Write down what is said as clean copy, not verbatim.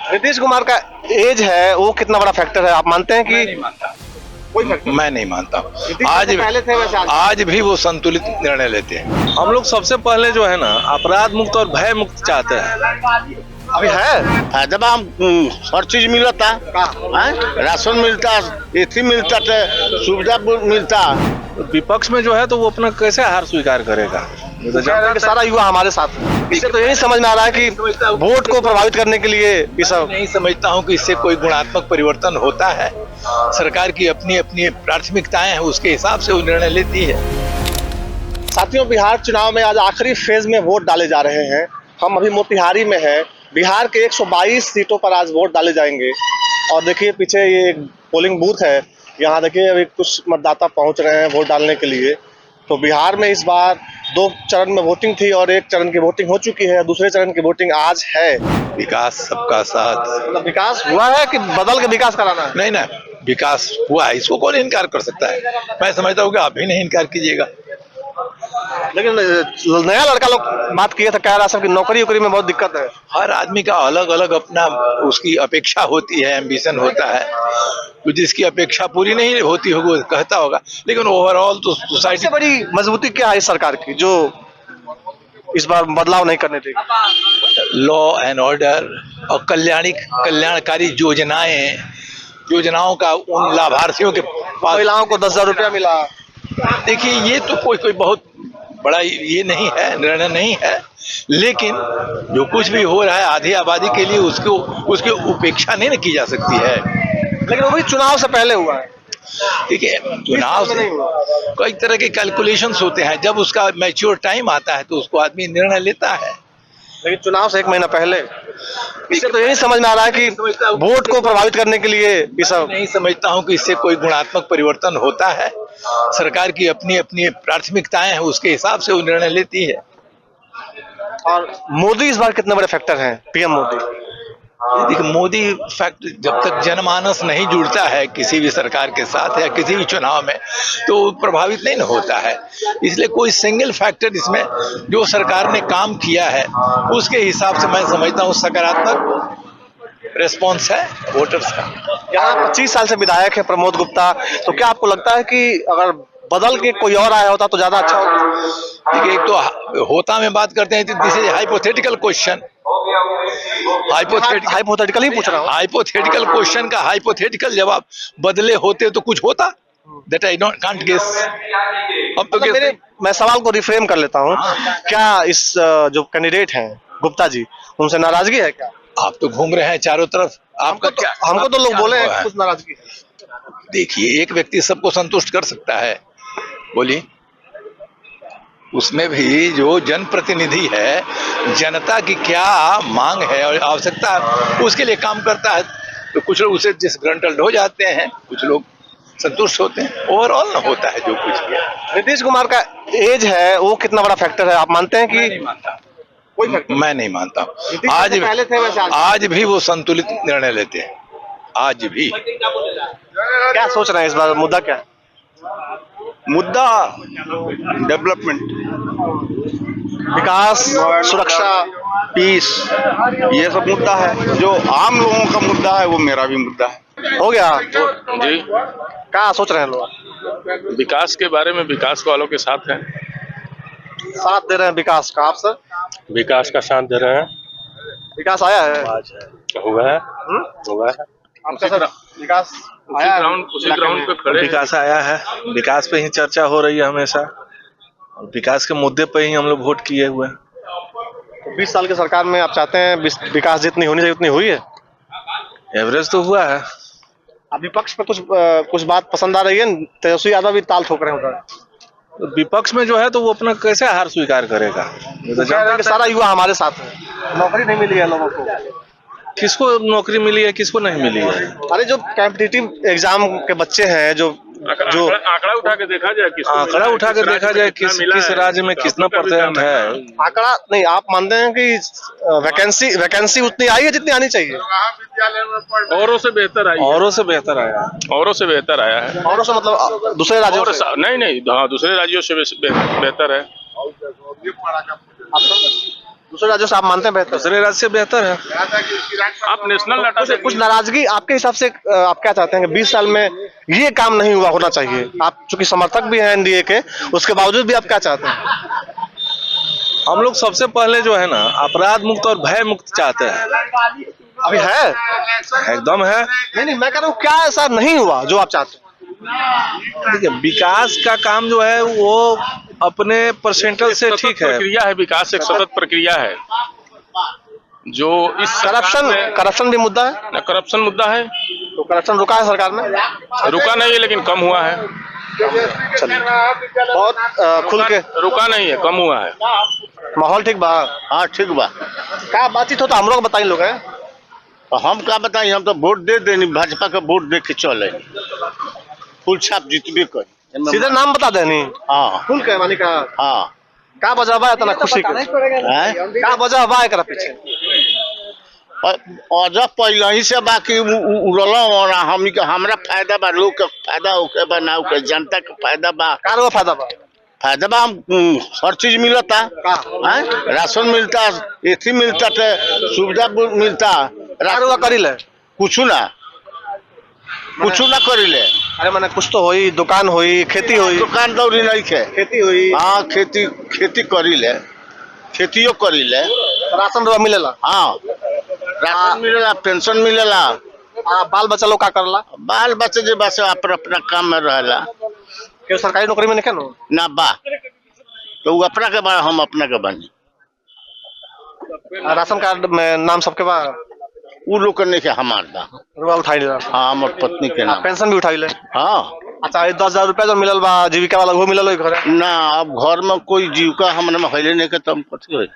नीतीश कुमार का एज है वो कितना बड़ा फैक्टर है, आप मानते हैं कि नहीं मानता, कोई फैक्टर? मैं नहीं मानता। नीतीश आज कुमार पहले थे वैसे आज भी वो संतुलित निर्णय लेते हैं। हम लोग सबसे पहले जो है ना अपराध मुक्त और भय मुक्त चाहते हैं। अभी है जब हम हर चीज मिलता राशन मिलता, एथी मिलता, सुविधा मिलता। विपक्ष में जो है तो वो अपना कैसे हार स्वीकार करेगा। ये तो कह रहे हैं कि सारा युवा हमारे साथ है। इससे तो यही समझ में आ रहा है कि वोट को प्रभावित करने के लिए ये सब। नहीं समझता हूँ कि इससे कोई गुणात्मक परिवर्तन होता है। सरकार की अपनी अपनी प्राथमिकताएं हैं, उसके हिसाब से वो निर्णय लेती है। साथियों, बिहार चुनाव में आज आखिरी फेज में वोट डाले जा रहे हैं। हम अभी मोतिहारी में हैं। बिहार के 122 सीटों पर आज वोट डाले जाएंगे। और देखिए पीछे ये एक पोलिंग बूथ है। यहाँ देखिए अभी कुछ मतदाता पहुँच रहे हैं वोट डालने के लिए। तो बिहार में इस बार 2 चरण में वोटिंग थी और 1 चरण की वोटिंग हो चुकी है। दूसरे चरण की वोटिंग आज है। विकास सबका साथ। मतलब विकास हुआ है कि बदल के विकास कराना है? नहीं ना, विकास हुआ है, इसको कौन इनकार कर सकता है। मैं समझता हूँ कि आप भी नहीं इनकार कीजिएगा। लेकिन नया लड़का लोग बात किए थे, कह रहा सब कि नौकरी वोकरी में बहुत दिक्कत है। हर आदमी का अलग अलग अपना उसकी अपेक्षा होती है, एम्बिशन होता है। तो जिसकी अपेक्षा पूरी नहीं होती होगी वो कहता होगा, लेकिन ओवरऑल तो सोसाइटी। सबसे बड़ी मजबूती क्या है इस सरकार की जो इस बार बदलाव नहीं करने देगी? लॉ एंड ऑर्डर और कल्याणकारी योजनाओं का उन लाभार्थियों के पास। महिलाओं को 10,000 रुपया मिला। देखिए ये तो कोई बहुत बड़ा ये नहीं है, निर्णय नहीं है, लेकिन जो कुछ भी हो रहा है आधी आबादी के लिए उसकी उपेक्षा नहीं की जा सकती है। लेकिन वो भी चुनाव से पहले हुआ है। ठीक है, चुनाव से कई तरह के कैलकुलेशंस होते हैं। जब उसका मैच्योर टाइम आता है तो उसको आदमी निर्णय लेता है। लेकिन चुनाव से 1 महीना पहले। इससे तो यही समझ में आ रहा है कि वोट को प्रभावित करने के लिए ये सब। नहीं समझता हूँ कि इससे कोई गुणात्मक परिवर्तन होता है। सरकार की अपनी अपनी प्राथमिकताएं हैं, उसके हिसाब से वो निर्णय लेती है। और मोदी इस बार कितने बड़े फैक्टर हैं, पीएम मोदी? देखिए मोदी फैक्ट जब तक जनमानस नहीं जुड़ता है किसी भी सरकार के साथ या किसी भी चुनाव में तो प्रभावित नहीं होता है। इसलिए कोई सिंगल फैक्टर इसमें जो सरकार ने काम किया है उसके हिसाब से मैं समझता हूँ सकारात्मक रिस्पॉन्स है वोटर्स का। यहाँ 25 साल से विधायक है प्रमोद गुप्ता, तो क्या आपको लगता है कि अगर बदल के कोई और आया होता तो ज्यादा अच्छा होता? देखिए एक तो होता में बात करते हैं, this is hypothetical question. Hypothetical ही पूछ रहा हूँ। हाइपोथेटिकल क्वेश्चन का हाइपोथेटिकल जवाब बदले होते तो कुछ होता, that I don't can't guess. अब तो मैं सवाल को रिफ्रेम कर लेता हूँ। क्या इस जो कैंडिडेट हैं गुप्ता जी, उनसे नाराजगी है क्या? आप तो घूम रहे हैं चारों तरफ, आपका क्या? हमको तो लोग बोले हैं कुछ नाराजगी है। देखिए एक व्यक्ति सबको संतुष्ट कर सकता है, बोलिए। उसमें भी जो जनप्रतिनिधि है, जनता की क्या मांग है और आवश्यकता है उसके लिए काम करता है। तो कुछ लोग उसे डिसग्रंटल्ड हो जाते हैं, कुछ लोग संतुष्ट होते हैं। ओवरऑल ना होता है जो कुछ भी है। नीतीश कुमार का एज है वो कितना बड़ा फैक्टर है, आप मानते हैं कि नहीं मानता, कोई फैक्टर? मैं नहीं मानता। आज पहले थे वैसे आज भी वो संतुलित निर्णय लेते हैं, आज भी। क्या सोच रहे हैं इस बार मुद्दा क्या है? मुद्दा डेवलपमेंट, विकास, सुरक्षा, पीस, ये सब मुद्दा है। जो आम लोगों का मुद्दा है वो मेरा भी मुद्दा है। हो गया जी, क्या सोच रहे हैं लोग? विकास के बारे में विकास वालों के साथ है। साथ दे रहे हैं विकास का, आप सर? विकास का साथ दे रहे हैं। विकास आया है? हुआ है, हुआ है। आपका सर विकास आया है? उसी ग्राउंड पे खड़े हैं। विकास आया है, विकास पे ही चर्चा हो रही है हमेशा और विकास के मुद्दे पे ही हम लोग वोट किए हुए हैं। तो 20 साल की सरकार में आप चाहते हैं विकास जितनी होनी चाहिए उतनी हुई है? एवरेज तो हुआ है। अब विपक्ष पे कुछ बात पसंद आ रही है? तेजस्वी यादव भी ताल ठोक रहे हैं उधर। तो विपक्ष में जो है तो वो अपना कैसे हार स्वीकार करेगा। ये तो कह रहे हैं कि सारा युवा हमारे साथ है, नौकरी नहीं मिली है लोगों को। किसको नौकरी मिली है किसको नहीं मिली है। अरे जो कॉम्पिटिटिव एग्जाम के बच्चे हैं जो आंकड़ा उठा के देखा जाए, आंकड़ा उठा के देखा जाए किस राज्य में कितना परसेंट है। आंकड़ा नहीं, आप मानते हैं कि वैकेंसी उतनी आई है जितनी आनी चाहिए? औरों से बेहतर आई है। औरों से बेहतर आया है। औरों से बेहतर आया है। औरों से मतलब दूसरे राज्यों से? नहीं, हाँ, दूसरे राज्यों से बेहतर है। दूसरे राज्यों से आप मानते हैं बेहतर? दूसरे राज्य से बेहतर है। आप नेशनल डाटा से कुछ नाराजगी आपके हिसाब से आप क्या चाहते हैं कि 20 साल में ये काम नहीं हुआ होना चाहिए? आप चूंकि समर्थक भी हैं एनडीए के, उसके बावजूद भी आप क्या चाहते हैं? हम लोग सबसे पहले जो है ना अपराध मुक्त और भय मुक्त चाहते हैं। अभी है? एकदम है। नहीं, मैं कह रहा हूँ क्या ऐसा नहीं हुआ जो आप चाहते हैं? देखिए विकास का काम जो है वो अपने परसेंटल से सतत ठीक है। प्रक्रिया है, विकास एक सतत प्रक्रिया है जो इस करप्शन भी मुद्दा है? करप्शन मुद्दा है, तो करप्शन रुका है सरकार में? रुका नहीं है लेकिन कम हुआ है। चलिए, बहुत खुल के रुका नहीं है, कम हुआ है। माहौल ठीक बा? हाँ ठीक बा। क्या बातचीत हो तो हम लोग बताई लोग हैं। तो हम क्या बताइए, हम तो वोट दे देनी, भाजपा का वोट दे के चले, फुल छाप जीतबे कर। सीधे नाम बता देनी? हाँ खुल के मानी का हाँ। का वजह बा इतना खुशी के? हैं? का वजह बा एकरा पीछे? और जब पहले ही से बाकी उड़ल और हम हमरा फायदा बा, लोग के फायदा होके बा, ना होके जनता के फायदा बा। कार फायदा बा? फायदा बा, हम हर चीज मिलता हैं, राशन मिलता, एथी मिलता, सुविधा मिलता। कार करी ले कुछ ना करिले। अरे मैंने कुछ तो होई, दुकान होई, खेती होई। दुकान दौरी नहीं खे, खेती हुई, हाँ खेती करिले, खेतियो करिले। राशन रुपया मिलेला? हाँ राशन मिलेला, पेंशन मिलेला। बाल बच्चा लोग का करला? बाल बच्चे जे बस अपना काम में रहेला। क्यों सरकारी नौकरी में नहीं नो? ना बा तो वो अपना के बा, हम अपना के बनी। राशन कार्ड में नाम सबके बा? उ लोग के नहीं के, हमार बा। रुपया उठाई ले? हाँ हमार पत्नी के नाम। पेंशन भी उठाई ले? हाँ। अच्छा, 10,000 रुपया जो मिलल बा जीविका वाला वो मिलल हो घर? ना अब घर में कोई जीविका हमरा में हईले नहीं के, तब कथी होई।